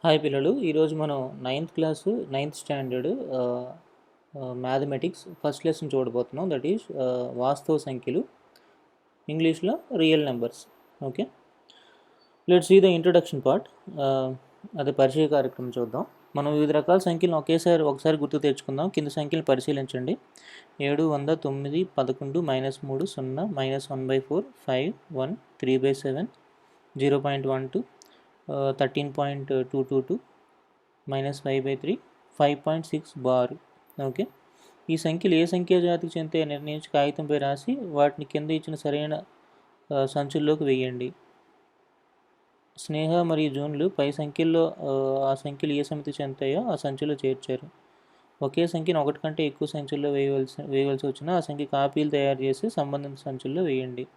Hi పిల్లలు, ఈరోజు మనం ninth standard mathematics first lesson చూడబోతున్నాం. దట్ ఈస్ వాస్తవ సంఖ్యలు, ఇంగ్లీష్లో real numbers. Okay, let's see the introduction part. అదే పరిచయ కార్యక్రమం చూద్దాం. మనం వివిధ రకాల సంఖ్యలను ఒకసారి గుర్తు తెచ్చుకుందాం. కింద సంఖ్యలు పరిశీలించండి. 7, 100, 9, 11, -3, 0, -1/4, 5, 1, 3/7, 0.12, 13.222, -5/3, 5.6 బార్. ఓకే, ఈ సంఖ్యలు ఏ సంఖ్యా జాతికి చెందితే నిర్ణయించి కాగితంపై రాసి వాటిని కింద ఇచ్చిన సరైన సంచుల్లోకి వేయండి. స్నేహ మరియు జూన్లు పై సంఖ్యల్లో ఆ సంఖ్యలు ఏ సమితి చెందుతాయో ఆ సంచిలో చేర్చారు. ఒకే సంఖ్యను ఒకటి కంటే ఎక్కువ సంచుల్లో వేయవలసి వచ్చినా ఆ సంఖ్య కాపీలు తయారు చేసి సంబంధిత సంచుల్లో వేయండి.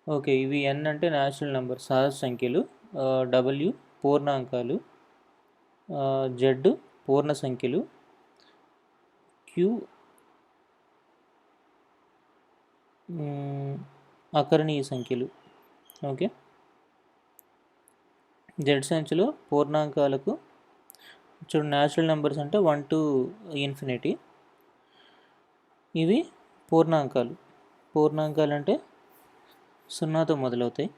ఓకే, ఇవి n అంటే న్యాచురల్ నెంబర్, సహజ సంఖ్యలు, W పూర్ణాంకాలు, Z పూర్ణ సంఖ్యలు, Q అకరణీయ సంఖ్యలు. ఓకే, Z సంఖ్యలో పూర్ణాంకాలకు చూడండి, న్యాచురల్ నెంబర్స్ అంటే 1 to infinity. ఇవి పూర్ణాంకాలు అంటే 0తో మొదలవుతాయి.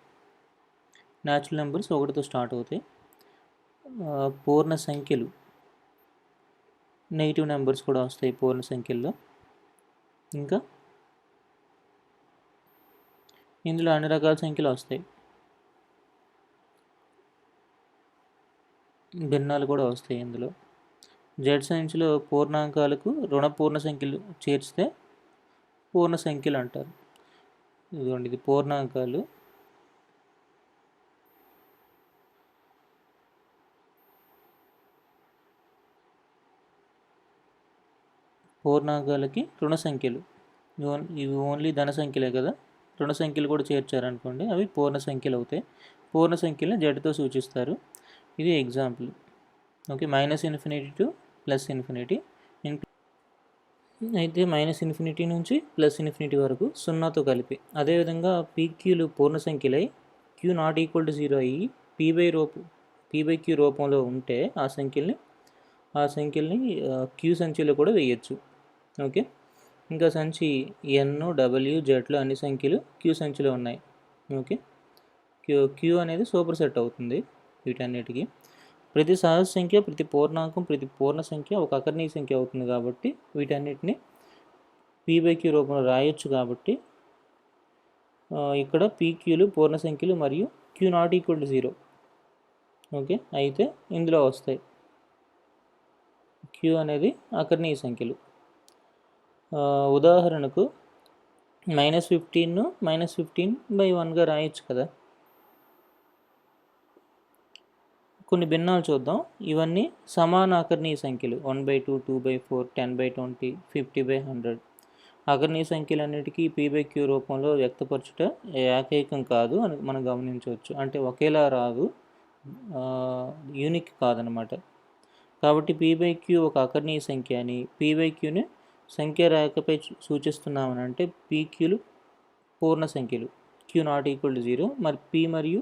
న్యాచురల్ నెంబర్స్ 1తో స్టార్ట్ అవుతాయి. పూర్ణ సంఖ్యలు, నెగిటివ్ నెంబర్స్ కూడా వస్తాయి పూర్ణ సంఖ్యల్లో. ఇంకా ఇందులో అన్ని రకాల సంఖ్యలు వస్తాయి, భిన్నాలు కూడా వస్తాయి ఇందులో. Z సంఖ్యలో పూర్ణాంకాలకు రుణ పూర్ణ సంఖ్యలు చేర్చితే పూర్ణ సంఖ్యలు అంటారు. ఇదిగోండి, ఇది పూర్ణాంకాలు. పూర్ణాంకాలకి రుణ సంఖ్యలు, ఇవి ఓన్లీ ధన సంఖ్యలే కదా, రుణ సంఖ్యలు కూడా చేర్చారనుకోండి అవి పూర్ణ సంఖ్యలు అవుతాయి. పూర్ణ సంఖ్యలను జడ్తో సూచిస్తారు. ఇది ఎగ్జాంపుల్. Okay, -∞ to +∞. అయితే -∞ నుంచి +∞ వరకు 0తో కలిపి. అదేవిధంగా PQలు పూర్ణ సంఖ్యలై Q ≠ 0 అయ్యి P/Q రూపంలో ఉంటే ఆ సంఖ్యల్ని Q సంచిలో కూడా వేయచ్చు. ఓకే, ఇంకా సంచి N, W, Zలు అన్ని సంఖ్యలు Q సంచిలో ఉన్నాయి. ఓకే, Q అనేది సూపర్ సెట్ అవుతుంది వీటన్నిటికీ. ప్రతి సహజ సంఖ్య, ప్రతి పూర్ణాంకం, ప్రతి పూర్ణ సంఖ్య ఒక అకర్ణీయ సంఖ్య అవుతుంది కాబట్టి వీటన్నిటిని P/Q రూపంలో రాయొచ్చు. కాబట్టి ఇక్కడ PQలు పూర్ణ సంఖ్యలు మరియు Q ≠ 0. ఓకే, అయితే ఇందులో వస్తాయి. Q అనేది అకర్ణీయ సంఖ్యలు. ఉదాహరణకు -15ను -15/1గా రాయొచ్చు కదా. కొన్ని భిన్నాలు చూద్దాం. ఇవన్నీ సమాన అకర్ణీయ సంఖ్యలు, 1/2, 2/4, 10/20, 50/100. అకర్ణీయ సంఖ్యలన్నిటికీ P/Q రూపంలో వ్యక్తపరచుట ఏకైకం కాదు అని మనం గమనించవచ్చు. అంటే ఒకేలా రాదు, యూనిక్ కాదనమాట. కాబట్టి P/Q ఒక అకర్ణీయ సంఖ్య అని, P/Qని సంఖ్య రేఖపై సూచిస్తున్నామని అంటే PQలు పూర్ణ సంఖ్యలు, Q ≠ 0. మరి P మరియు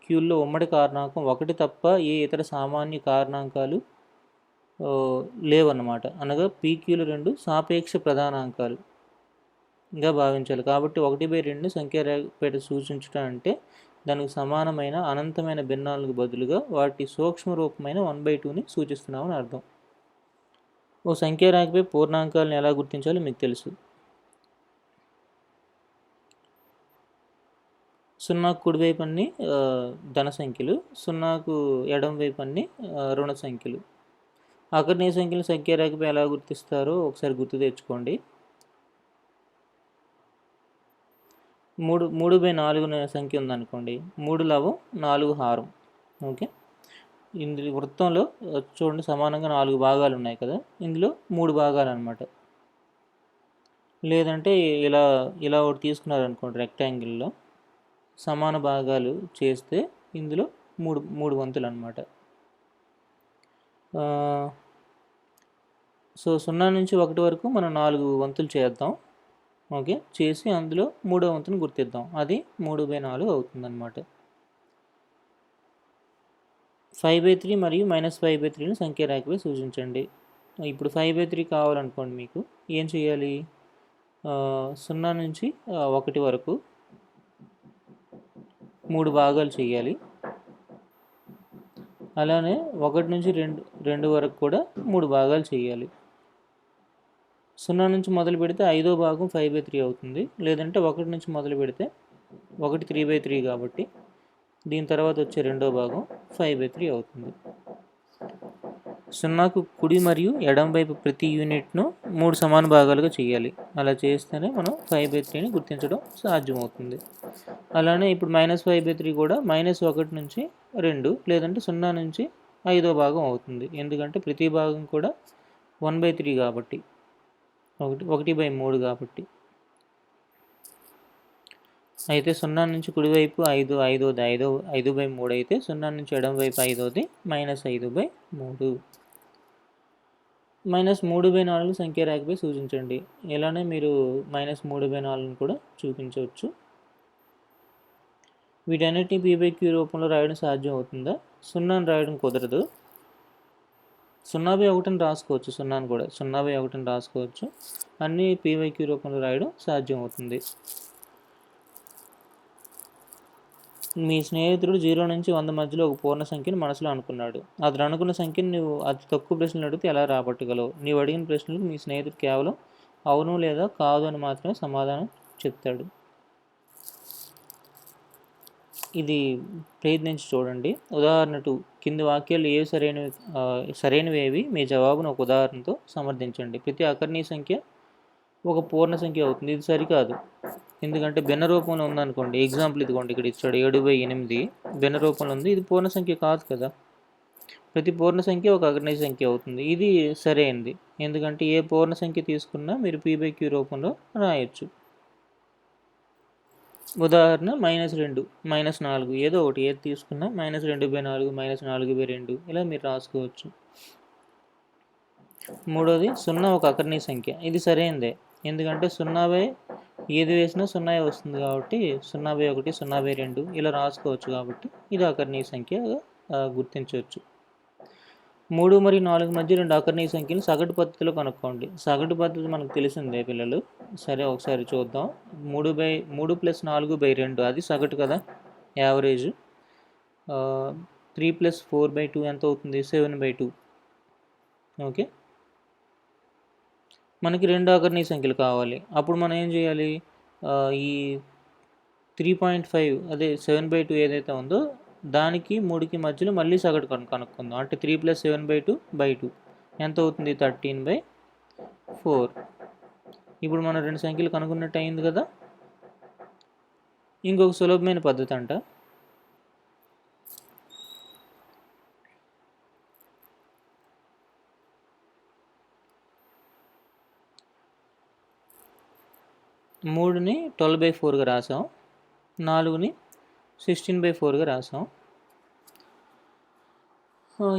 Qల్లో ఉమ్మడి కారణాంకం 1 తప్ప ఏ ఇతర సామాన్య కారణాంకాలు లేవన్నమాట. అనగా PQలు రెండు సాపేక్ష ప్రధానాంకాలుగా భావించాలి. కాబట్టి 1/2ని సంఖ్య రేఖపై సూచించుట అంటే దానికి సమానమైన అనంతమైన భిన్నాలకు బదులుగా వాటి సూక్ష్మ రూపమైన 1/2ని సూచిస్తున్నామని అర్థం. ఓ సంఖ్య రేఖపై పూర్ణాంకాలను ఎలా గుర్తించాలో మీకు తెలుసు. 0కు కుడివైపు అన్ని ధన సంఖ్యలు, 0కు ఎడమ వైపు అన్ని రుణ సంఖ్యలు. అకర్ణీయ సంఖ్యలు సంఖ్య రేఖపై ఎలా గుర్తిస్తారో ఒకసారి గుర్తు తెచ్చుకోండి. 3/4 సంఖ్య ఉందనుకోండి, 3 లవం 4 హారం. ఓకే, ఇందులో వృత్తంలో చూడండి సమానంగా 4 భాగాలు ఉన్నాయి కదా, ఇందులో 3 భాగాలు అనమాట. లేదంటే ఇలా ఒకటి తీసుకున్నారనుకోండి, రెక్టాంగిల్లో సమాన భాగాలు చేస్తే ఇందులో మూడు వంతులు అనమాట. సో 0 నుంచి 1 వరకు మనం 4 వంతులు చేద్దాం. ఓకే, చేసి అందులో 3వ వంతుని గుర్తిద్దాం. అది 3/4 అవుతుందన్నమాట. 5/3 మరియు -5/3ని సంఖ్య రేఖపై సూచించండి. ఇప్పుడు 5/3 కావాలనుకోండి మీకు ఏం చేయాలి? 0 నుంచి 1 వరకు 3 భాగాలు చేయాలి. అలానే 1 నుంచి 2 వరకు కూడా 3 భాగాలు చేయాలి. 0 నుంచి మొదలు పెడితే 5వ భాగం 5/3 అవుతుంది. లేదంటే 1 నుంచి మొదలు పెడితే 1 3/3 కాబట్టి దీని తర్వాత వచ్చే రెండో భాగం 5/3 అవుతుంది. 0కు కుడి మరియు ఎడమ వైపు ప్రతి యూనిట్ను 3 సమాన భాగాలుగా చేయాలి. అలా చేస్తేనే మనం 5/3ని గుర్తించడం సాధ్యమవుతుంది. అలానే ఇప్పుడు -5/3 కూడా -1 నుంచి 2 లేదంటే 0 నుంచి 5వ భాగం అవుతుంది. ఎందుకంటే ప్రతి భాగం కూడా 1/3 కాబట్టి 1/3 కాబట్టి. అయితే 0 నుంచి కుడివైపు 5/3 అయితే 0 నుంచి ఎడమవైపు 5ది -5/3. -3/4 సంఖ్య రేఖపై సూచించండి. ఇలానే మీరు -3/4ను కూడా చూపించవచ్చు. వీటన్నిటిని p/q రూపంలో రాయడం సాధ్యం అవుతుందా? 0ని రాయడం కుదరదు. 0/1ని రాసుకోవచ్చు. 0ని కూడా 0/1ని రాసుకోవచ్చు. అన్నీ p/q రూపంలో రాయడం సాధ్యం అవుతుంది. మీ స్నేహితుడు 0 నుంచి 100 మధ్యలో ఒక పూర్ణ సంఖ్యను మనసులో అనుకున్నాడు. అతను అనుకున్న సంఖ్యను నువ్వు అతి తక్కువ ప్రశ్నలు అడిగితే ఎలా రాబట్టగలవు? నీవు అడిగిన ప్రశ్నలకు మీ స్నేహితుడు కేవలం అవును లేదా కాదు అని మాత్రమే సమాధానం చెప్తాడు. ఇది ప్రయత్నించి చూడండి. ఉదాహరణ 2 కింది వాక్యాలు ఏవి సరైనవేవి మీ జవాబును ఒక ఉదాహరణతో సమర్థించండి. ప్రతి అకర్ణీయ సంఖ్య ఒక పూర్ణ సంఖ్య అవుతుంది. ఇది సరికాదు. ఎందుకంటే భిన్న రూపంలో ఉందనుకోండి. ఎగ్జాంపుల్ ఇదిగోండి ఇక్కడ ఇచ్చాడు 7/8 భిన్న రూపంలో ఉంది. ఇది పూర్ణ సంఖ్య కాదు కదా. ప్రతి పూర్ణ సంఖ్య ఒక అకర్ణీయ సంఖ్య అవుతుంది. ఇది సరైనది. ఎందుకంటే ఏ పూర్ణ సంఖ్య తీసుకున్నా మీరు p/q రూపంలో రాయొచ్చు. ఉదాహరణ -2 -4 ఏదో ఒకటి ఏది తీసుకున్నా -2/4 -4/2 ఇలా మీరు రాసుకోవచ్చు. మూడోది 0 ఒక అకర్ణీయ సంఖ్య. ఇది సరైనదే. ఎందుకంటే 0 ఏది వేసినా 0 వస్తుంది కాబట్టి 0/1 0/2 ఇలా రాసుకోవచ్చు కాబట్టి ఇది అకర్ణీయ సంఖ్యగా గుర్తించవచ్చు. 3 మరియు 4 మధ్య 2 అకర్ణీయ సంఖ్యలు సగటు పద్ధతిలో కనుక్కోండి. సగటు పద్ధతి మనకు తెలిసిందే పిల్లలు. సరే ఒకసారి చూద్దాం. 3 + 4/2 అది సగటు కదా, యావరేజ్. 3 + 4/2 ఎంత అవుతుంది? 7/2. ఓకే. మనకి 2 అకర్ణీయ సంఖ్యలు కావాలి. అప్పుడు మనం ఏం చేయాలి? ఈ 3.5 అదే 7/2 ఏదైతే ఉందో దానికి 3కి మధ్యలో మళ్ళీ సగటు కనుక్కుందాం. అంటే 3 + 7/2/2 ఎంత అవుతుంది? 13/4. ఇప్పుడు మనం 2 సంఖ్యలు కనుక్కున్నట్టు అయింది కదా. ఇంకొక సులభమైన పద్ధతి అంట. మూడుని 12/4గా రాసాం. 4ని 16/4గా రాసాం.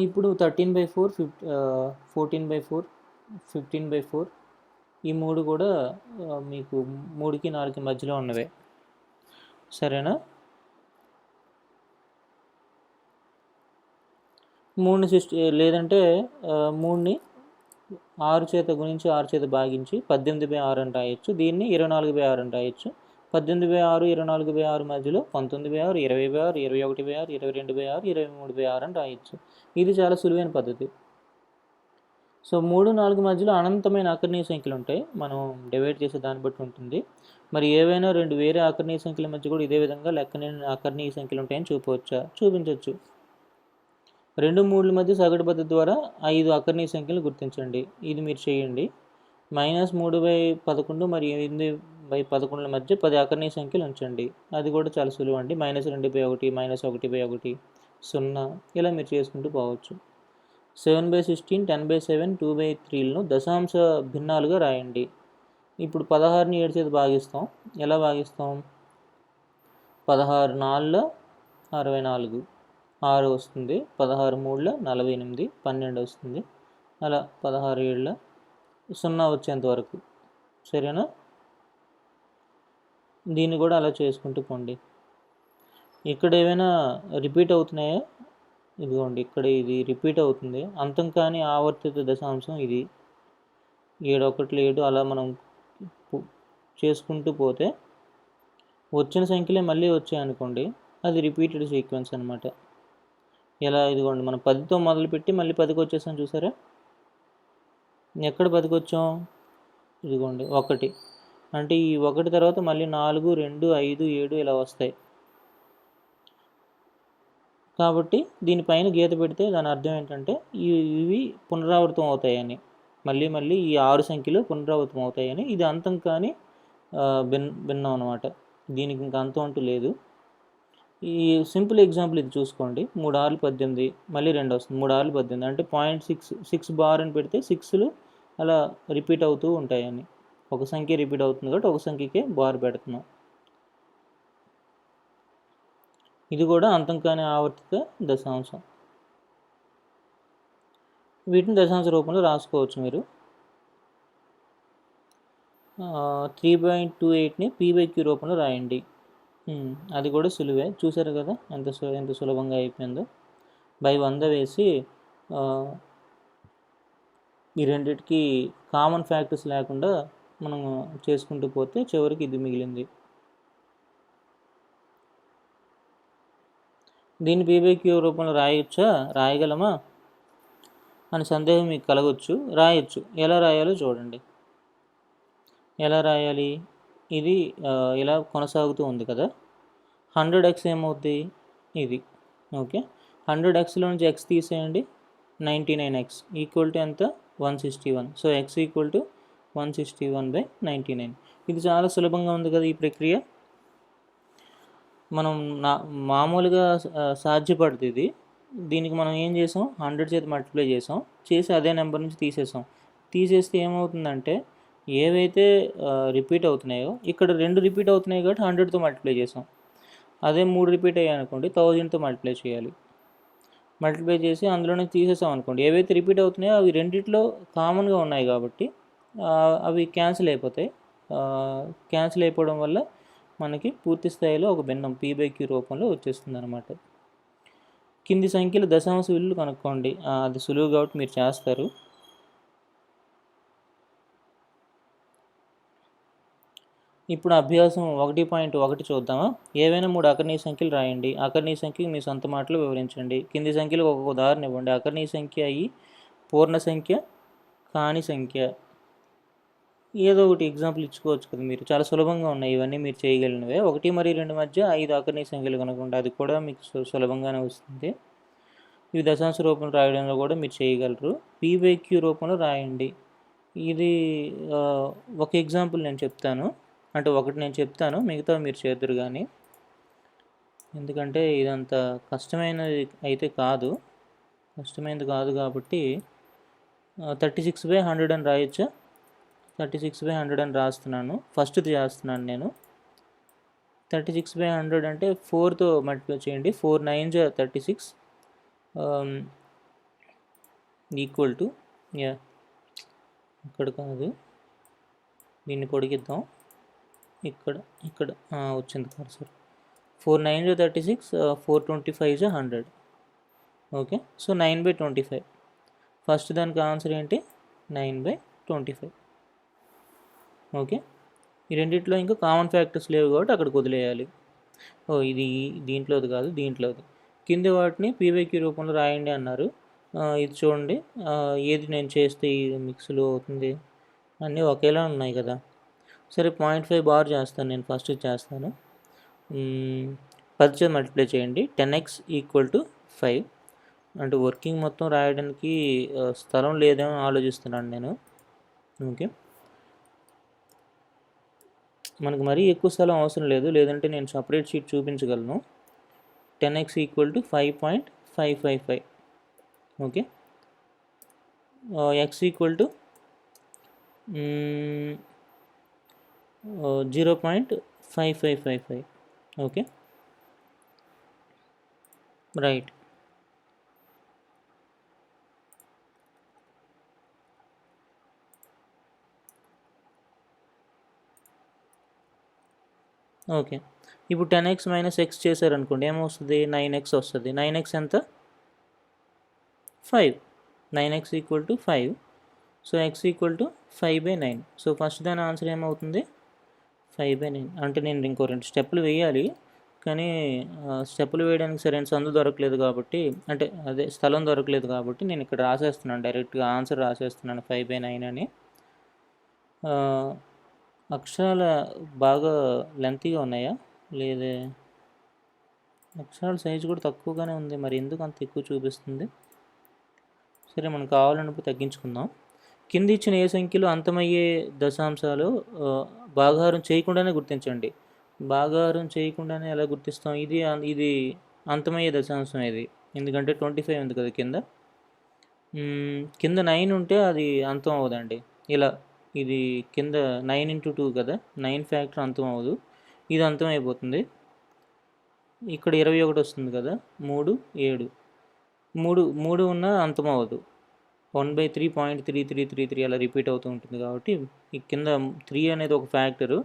ఇప్పుడు 13/4 14/4 15/4 ఈ 3 కూడా మీకు 3కి 4కి మధ్యలో ఉన్నవే. సరేనా? 3ని లేదంటే 3ని 6 చేత గుణించి 6 చేత భాగించి 18/6 అని రాయొచ్చు. దీన్ని 24/6 అని రాయొచ్చు. 18/6 24/6 మధ్యలో 19/6 20/6 21/6 22/6 23/6 అని రాయొచ్చు. ఇది చాలా సులువైన పద్ధతి. సో 3, 4 మధ్యలో అనంతమైన అకర్ణీయ సంఖ్యలు ఉంటాయి. మనం డివైడ్ చేసే దాన్ని బట్టి ఉంటుంది. మరి ఏవైనా 2 వేరే అకర్ణీయ సంఖ్యల మధ్య కూడా ఇదే విధంగా లెక్కలేని అకర్ణీయ సంఖ్యలు ఉంటాయని చూపించవచ్చు. 2, 3ల మధ్య సగటు పద్ధతి ద్వారా 5 అకర్ణీయ సంఖ్యలు గుర్తించండి. ఇది మీరు చేయండి. -3/11 మరియు 8/11 మధ్య 10 అకర్ణీయ సంఖ్యలు ఉంచండి. అది కూడా చాలా సులువు అండి. -2/1 -1/1 0 ఇలా మీరు చేసుకుంటూ పోవచ్చు. 7/16 10/7 2/3లను దశాంశ భిన్నాలుగా రాయండి. ఇప్పుడు 16ని 7 చేత భాగిస్తాం. ఎలా భాగిస్తాం? 16 4 64 6 వస్తుంది. 16 3 48 12 వస్తుంది. అలా 16 7 0 వచ్చేంత వరకు. సరేనా? దీన్ని కూడా అలా చేసుకుంటూ పోండి. ఇక్కడ ఏమైనా రిపీట్ అవుతున్నాయా? ఇదిగోండి ఇక్కడ ఇది రిపీట్ అవుతుంది. అంతం కాని ఆవర్తిత దశాంశం ఇది 717 అలా మనం చేసుకుంటూ పోతే వచ్చిన సంఖ్యలే మళ్ళీ వచ్చాయనుకోండి, అది రిపీటెడ్ సీక్వెన్స్ అనమాట. ఎలా ఇదిగోండి మనం 10తో మొదలుపెట్టి మళ్ళీ 10కి వచ్చేసాం చూసారా. ఎక్కడ 10కి వచ్చాం, ఇదిగోండి 1 అంటే ఈ 1 తర్వాత మళ్ళీ 4, 2, 5, 7 ఇలా వస్తాయి. కాబట్టి దీనిపైన గీత పెడితే దాని అర్థం ఏంటంటే ఇవి పునరావృతం అవుతాయని, మళ్ళీ మళ్ళీ ఈ 6 సంఖ్యలు పునరావృతం అవుతాయని. ఇది అంతం కానీ భిన్నం అనమాట. దీనికి ఇంకా అంతం అంటూ లేదు. ఈ సింపుల్ ఎగ్జాంపుల్ ఇది చూసుకోండి. 3 6 18 మళ్ళీ 2 వస్తుంది. 3 6 18 అంటే 0.6 బార్ అని పెడితే 6లు అలా రిపీట్ అవుతూ ఉంటాయని. ఒక సంఖ్య రిపీట్ అవుతుంది కాబట్టి ఒక సంఖ్యకే బార్ పెడుతున్నాం. ఇది కూడా అంతం కాని ఆవర్తిత దశాంశం. వీటిని దశాంశ రూపంలో రాసుకోవచ్చు మీరు. 3/28ని p/q రూపంలో రాయండి. అది కూడా సులువే, చూసారు కదా ఎంత సులభంగా అయిపోయిందో. బై 100 వేసి ఈ రెండిటికి కామన్ ఫ్యాక్టర్స్ లేకుండా మనం చేసుకుంటూ పోతే చివరికి ఇది మిగిలింది. దీన్ని p/q రూపంలో రాయగలమా అని సందేహం మీకు కలగవచ్చు. రాయొచ్చు. ఎలా రాయాలో చూడండి. ఎలా రాయాలి, ఇది ఇలా కొనసాగుతూ ఉంది కదా. 100x ఏమవుద్ది, ఇది ఓకే. 100xలో నుంచి x తీసేయండి, 99x ఈక్వల్ టు ఎంత, 161. So x equal to 161/99. ఇది చాలా సులభంగా ఉంది కదా ఈ ప్రక్రియ. మనం మామూలుగా సాధ్యపడుతుంది ఇది. దీనికి మనం ఏం చేసాం, 100 చేత మల్టిప్లై చేసి అదే నెంబర్ నుంచి తీసేస్తే ఏమవుతుందంటే ఏవైతే రిపీట్ అవుతున్నాయో ఇక్కడ 2 రిపీట్ అవుతున్నాయి కాబట్టి 100తో మల్టిప్లై చేసాం. అదే 3 రిపీట్ అయ్యాయి అనుకోండి 1000తో మల్టిప్లై చేయాలి. మల్టిప్లై చేసి అందులోనే తీసేసాం అనుకోండి, ఏవైతే రిపీట్ అవుతున్నాయో అవి రెండిట్లో కామన్గా ఉన్నాయి కాబట్టి అవి క్యాన్సిల్ అయిపోతాయి. క్యాన్సిల్ అయిపోవడం వల్ల మనకి పూర్తి స్థాయిలో ఒక భిన్నం p/q రూపంలో వచ్చేస్తుంది అనమాట. కింది సంఖ్యలు దశాంశ విలువలు కనుక్కోండి. అది సులువు కాబట్టి మీరు చేస్తారు. ఇప్పుడు అభ్యాసం 1.1 చూద్దామా. ఏవైనా 3 అకర్ణీయ సంఖ్యలు రాయండి. అకర్ణీయ సంఖ్యకి మీ సొంత మాటలు వివరించండి. కింది సంఖ్యలకు ఒక ఉదాహరణ ఇవ్వండి. అకర్ణీయ సంఖ్య అయ్యి పూర్ణ సంఖ్య, కాని సంఖ్య. ఏదో ఒకటి ఎగ్జాంపుల్ ఇచ్చుకోవచ్చు కదా మీరు. చాలా సులభంగా ఉన్నాయి ఇవన్నీ, మీరు చేయగలిగినవే. 1 మరియు 2 మధ్య 5 అకర్ణీయ సంఖ్యలు కనుక్కోండి. అది కూడా మీకు సులభంగానే వస్తుంది. ఇవి దశాంశ రూపంలో రాయడంలో కూడా మీరు చేయగలరు. p/q రూపంలో రాయండి. ఇది ఒక ఎగ్జాంపుల్ నేను చెప్తాను, అంటే ఒకటి నేను చెప్తాను, మిగతా మీరు చేద్దరు కానీ. ఎందుకంటే ఇదంత కష్టమైనది అయితే కాదు, కష్టమైనది కాదు కాబట్టి 36/100 అని రాయొచ్చా. 36/100 అని రాస్తున్నాను. ఫస్ట్ది చేస్తున్నాను నేను. 36/100 అంటే 4తో మల్టిప్లై చేయండి. 4 9s 36 ఈక్వల్ టు ఇక్కడ కాదు, దీన్ని పొడిగిద్దాం. ఇక్కడ వచ్చింది cursor. 4 9s 36, 4 25s 100. Okay. So 9/25. First దానికి ఆన్సర్ ఏంటి, 9/25. ఓకే. ఈ రెండిట్లో ఇంకా కామన్ ఫ్యాక్టర్స్ లేవు కాబట్టి అక్కడికి వదిలేయాలి. ఇది దీంట్లోది కాదు, దీంట్లోది. కింది వాటిని p/q రూపంలో రాయండి అన్నారు. ఇది చూడండి, ఏది నేను చేస్తే ఈ మిక్స్లో అవుతుంది, అన్నీ ఒకేలా ఉన్నాయి కదా. సరే 0.5 బార్ చేస్తాను నేను. ఫస్ట్ చేస్తాను. 10 చేత మల్టిప్లై చేయండి. 10x equal to 5. అంటే వర్కింగ్ మొత్తం రాయడానికి స్థలం లేదేమో ఆలోచిస్తున్నాను నేను. ఓకే. మనకు మరీ ఎక్కువ స్థలం అవసరం లేదు, లేదంటే నేను సపరేట్ షీట్ చూపించగలను. 10x equal to 5.555. Okay. x equal to 0.5555. Okay, right. Okay. ఇప్పుడు 10x - x చేశారనుకోండి, ఏమొస్తుంది, 9x వస్తుంది. 9x ఎంత, 5. 9x equal to 5. So x equal to 5/9. So first దాని ఆన్సర్ ఏమవుతుంది? 5/9. అంటే నేను ఇంకో 2 స్టెప్పులు వేయాలి, కానీ స్టెప్పులు వేయడానికి సరైన సందు దొరకలేదు కాబట్టి, అంటే అదే స్థలం దొరకలేదు కాబట్టి నేను ఇక్కడ రాసేస్తున్నాను, డైరెక్ట్గా ఆన్సర్ రాసేస్తున్నాను 5/9 అని. అక్షరాలు బాగా లెంతీగా ఉన్నాయా? లేదే, అక్షరాల సైజు కూడా తక్కువగానే ఉంది, మరి ఎందుకు అంత ఎక్కువ చూపిస్తుంది? సరే, మనకు కావాలన్నప్పుడు తగ్గించుకుందాం. కింది ఇచ్చిన ఏ సంఖ్యలు అంతమయ్యే దశాంశాలు భాగాహారం చేయకుండానే గుర్తించండి. భాగాహారం చేయకుండానే ఎలా గుర్తిస్తాం? ఇది అంతమయ్యే దశాంశం ఇది, ఎందుకంటే 25 ఉంది కదా కింద. కింద 9 ఉంటే అది అంతం అవ్వదండి. ఇలా ఇది కింద 9 × 2 కదా, 9 ఫ్యాక్టర్ అంతం అవ్వదు, ఇది అంతం అయిపోతుంది. ఇక్కడ 21 వస్తుంది కదా, 3 7, 3 ఉన్న అంతం అవ్వదు. 1/3.3333 అలా రిపీట్ అవుతూ ఉంటుంది కాబట్టి ఈ కింద 3 అనేది ఒక ఫ్యాక్టరు,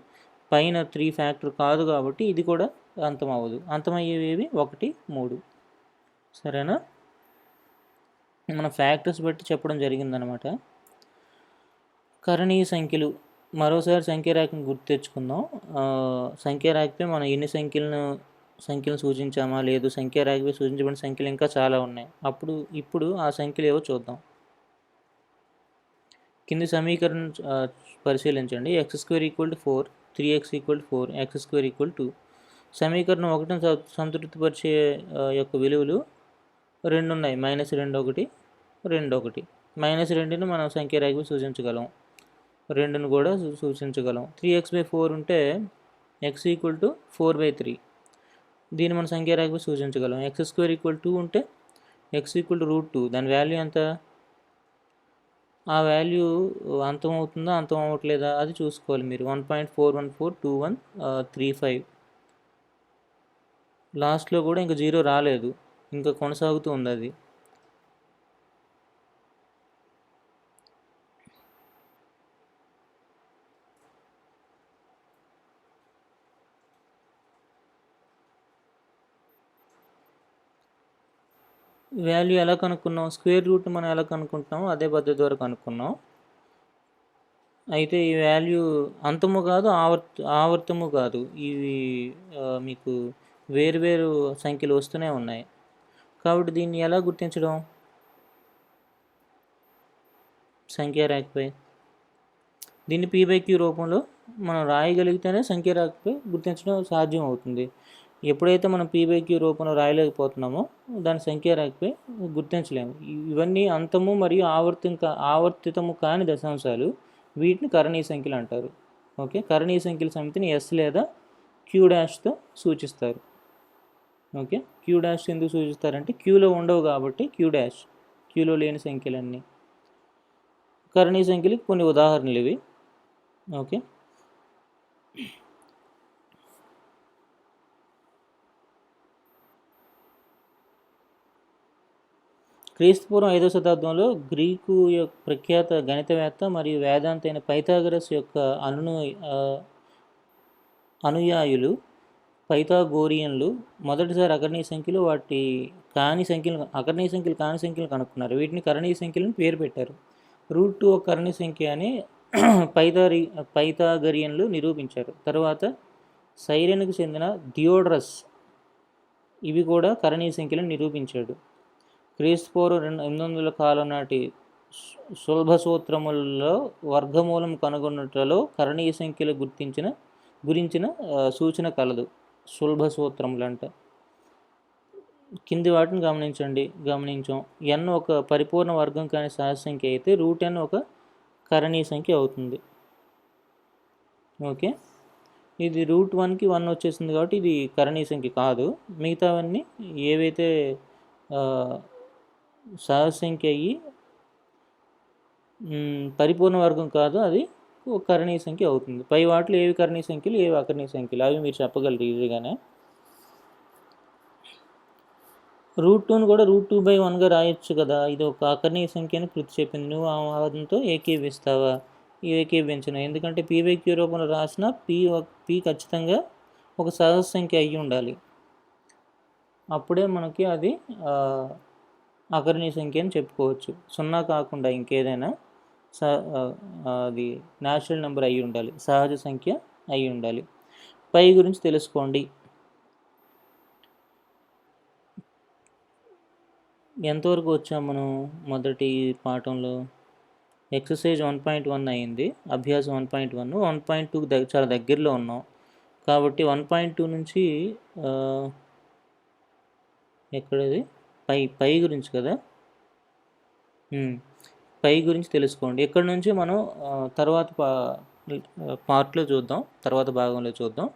పైన 3 ఫ్యాక్టర్ కాదు కాబట్టి ఇది కూడా అంతం అవ్వదు. అంతమయ్యేవి 1 3. సరేనా? మన ఫ్యాక్టర్స్ బట్టి చెప్పడం జరిగిందనమాట. కరణీయ సంఖ్యలు, మరోసారి సంఖ్యారేఖను గుర్తు తెచ్చుకుందాం. సంఖ్యారేఖపై మనం ఎన్ని సంఖ్యలను సూచించామా లేదు, సంఖ్యారేఖపై సూచించబడిన సంఖ్యలు ఇంకా చాలా ఉన్నాయి. ఇప్పుడు ఆ సంఖ్యలు ఏవో చూద్దాం. కింది సమీకరణం పరిశీలించండి. x² = 4, 3x = 4, x² = 2. సమీకరణం 1ని సంతృప్తిపరిచే యొక్క విలువలు 2 ఉన్నాయి, -2 1 2 1. -2ని మనం సంఖ్యారేఖపై సూచించగలం, 2ని కూడా సూచించగలం. 3x/4 ఉంటే x = 4/3, దీన్ని మనం సంఖ్యారేఖపై సూచించగలం. x² = 2 ఉంటే x = √2, దాని వాల్యూ ఎంత? ఆ వాల్యూ అంతం అవుతుందా అంతం అవ్వట్లేదా అది చూసుకోవాలి మీరు. 1.4142135. లాస్ట్లో కూడా ఇంకా 0 రాలేదు, ఇంకా కొనసాగుతూ ఉంది అది. వాల్యూ ఎలా కనుక్కున్నాం? స్క్వేర్ రూట్ మనం ఎలా కనుక్కుంటున్నామో అదే పద్ధతి ద్వారా కనుక్కున్నాం. అయితే ఈ వాల్యూ అంతము కాదు, ఆవర్తము కాదు, ఇవి మీకు వేరువేరు సంఖ్యలు వస్తూనే ఉన్నాయి. కాబట్టి దీన్ని ఎలా గుర్తించడం? సంఖ్యారేఖపై దీన్ని p/q రూపంలో మనం రాయగలిగితేనే సంఖ్యారేఖపై గుర్తించడం సాధ్యం అవుతుంది. ఎప్పుడైతే మనం p/q రూపంలో రాయలేకపోతున్నామో దాని సంఖ్యారేఖపై గుర్తించలేము. ఇవన్నీ అంతము మరియు ఆవర్తితము కాని దశాంశాలు, వీటిని కరణీయ సంఖ్యలు అంటారు. ఓకే, కరణీయ సంఖ్యల సమితిని s లేదా q' సూచిస్తారు. ఓకే, q' ఎందుకు సూచిస్తారంటే క్యూలో ఉండవు కాబట్టి క్యూలో లేని సంఖ్యలన్నీ. కరణీయ సంఖ్యలకి కొన్ని ఉదాహరణలు ఇవి. ఓకే, క్రీస్తుపూర్వం 5వ శతాబ్దంలో గ్రీకు ప్రఖ్యాత గణితవేత్త మరియు వేదాంత అయిన పైథాగరస్ యొక్క అనుయాయులు పైథాగోరియన్లు మొదటిసారి అకర్ణీయ సంఖ్యలు అకర్ణీయ సంఖ్యలు కాని సంఖ్యలు కనుక్కున్నారు. వీటిని కరణీయ సంఖ్యలను పేరు పెట్టారు. √2 ఒక కరణీయ సంఖ్య అని పైథాగరియన్లు నిరూపించారు. తర్వాత సైరెన్కు చెందిన థియోడరస్ ఇవి కూడా కరణీయ సంఖ్యలను నిరూపించాడు. క్రీస్తుపూర్వం 800 కాలం నాటి సులభ సూత్రములలో వర్గమూలం కనుగొనుటలో కరణీయ సంఖ్యలు గురించిన సూచన కలదు. సులభ సూత్రములంట కింది వాటిని గమనించాం. n ఒక పరిపూర్ణ వర్గం కాని సహజ సంఖ్య అయితే √n ఒక కరణీయ సంఖ్య అవుతుంది. ఓకే, ఇది √1కి 1 వచ్చేసింది కాబట్టి ఇది కరణీయ సంఖ్య కాదు. మిగతావన్నీ ఏవైతే సహజ సంఖ్య అయ్యి పరిపూర్ణ వర్గం కాదు, అది ఒక కరణీయ సంఖ్య అవుతుంది. పై వాటిలో ఏవి కరణీయ సంఖ్యలు, ఏవి అకరణీయ సంఖ్యలు అవి మీరు చెప్పగలరు ఈజీగానే. √2ను కూడా √2/1గా రాయొచ్చు కదా, ఇది ఒక అకరణీయ సంఖ్య అని కృతి చెప్పింది. నువ్వు ఆ వాదంతో ఏకీవిస్తావా? ఏకీవించను, ఎందుకంటే p/q రూపంలో రాసిన p ఖచ్చితంగా ఒక సహజ సంఖ్య అయ్యి ఉండాలి, అప్పుడే మనకి అది అకరణీయ సంఖ్య అని చెప్పుకోవచ్చు. 0 కాకుండా ఇంకేదైనా అది న్యాచురల్ నెంబర్ అయి ఉండాలి, సహజ సంఖ్య అయి ఉండాలి. పై గురించి తెలుసుకోండి. ఎంతవరకు వచ్చాం మనం మొదటి పాఠంలో? ఎక్సర్సైజ్ 1.1 అయింది, అభ్యాసం 1.1. 1.2 చాలా దగ్గరలో ఉన్నాం కాబట్టి 1.2 నుంచి ఎక్కడది పై గురించి కదా. పై గురించి తెలుసుకోండి. ఇక్కడ నుంచి మనం తర్వాత పార్ట్లో చూద్దాం, తర్వాత భాగంలో చూద్దాం.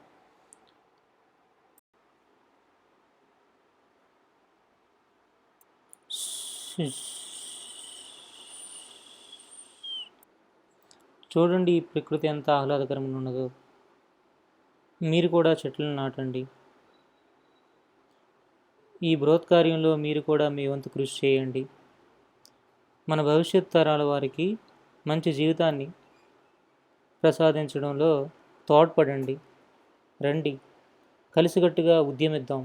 చూడండి ఈ ప్రకృతి ఎంత ఆహ్లాదకరంగా ఉన్నదో. మీరు కూడా చెట్లను నాటండి. ఈ బృహత్కార్యంలో మీరు కూడా మీ వంతు కృషి చేయండి. మన భవిష్యత్ తరాల వారికి మంచి జీవితాన్ని ప్రసాదించడంలో తోడ్పడండి. రండి, కలిసికట్టుగా ఉద్యమిద్దాం.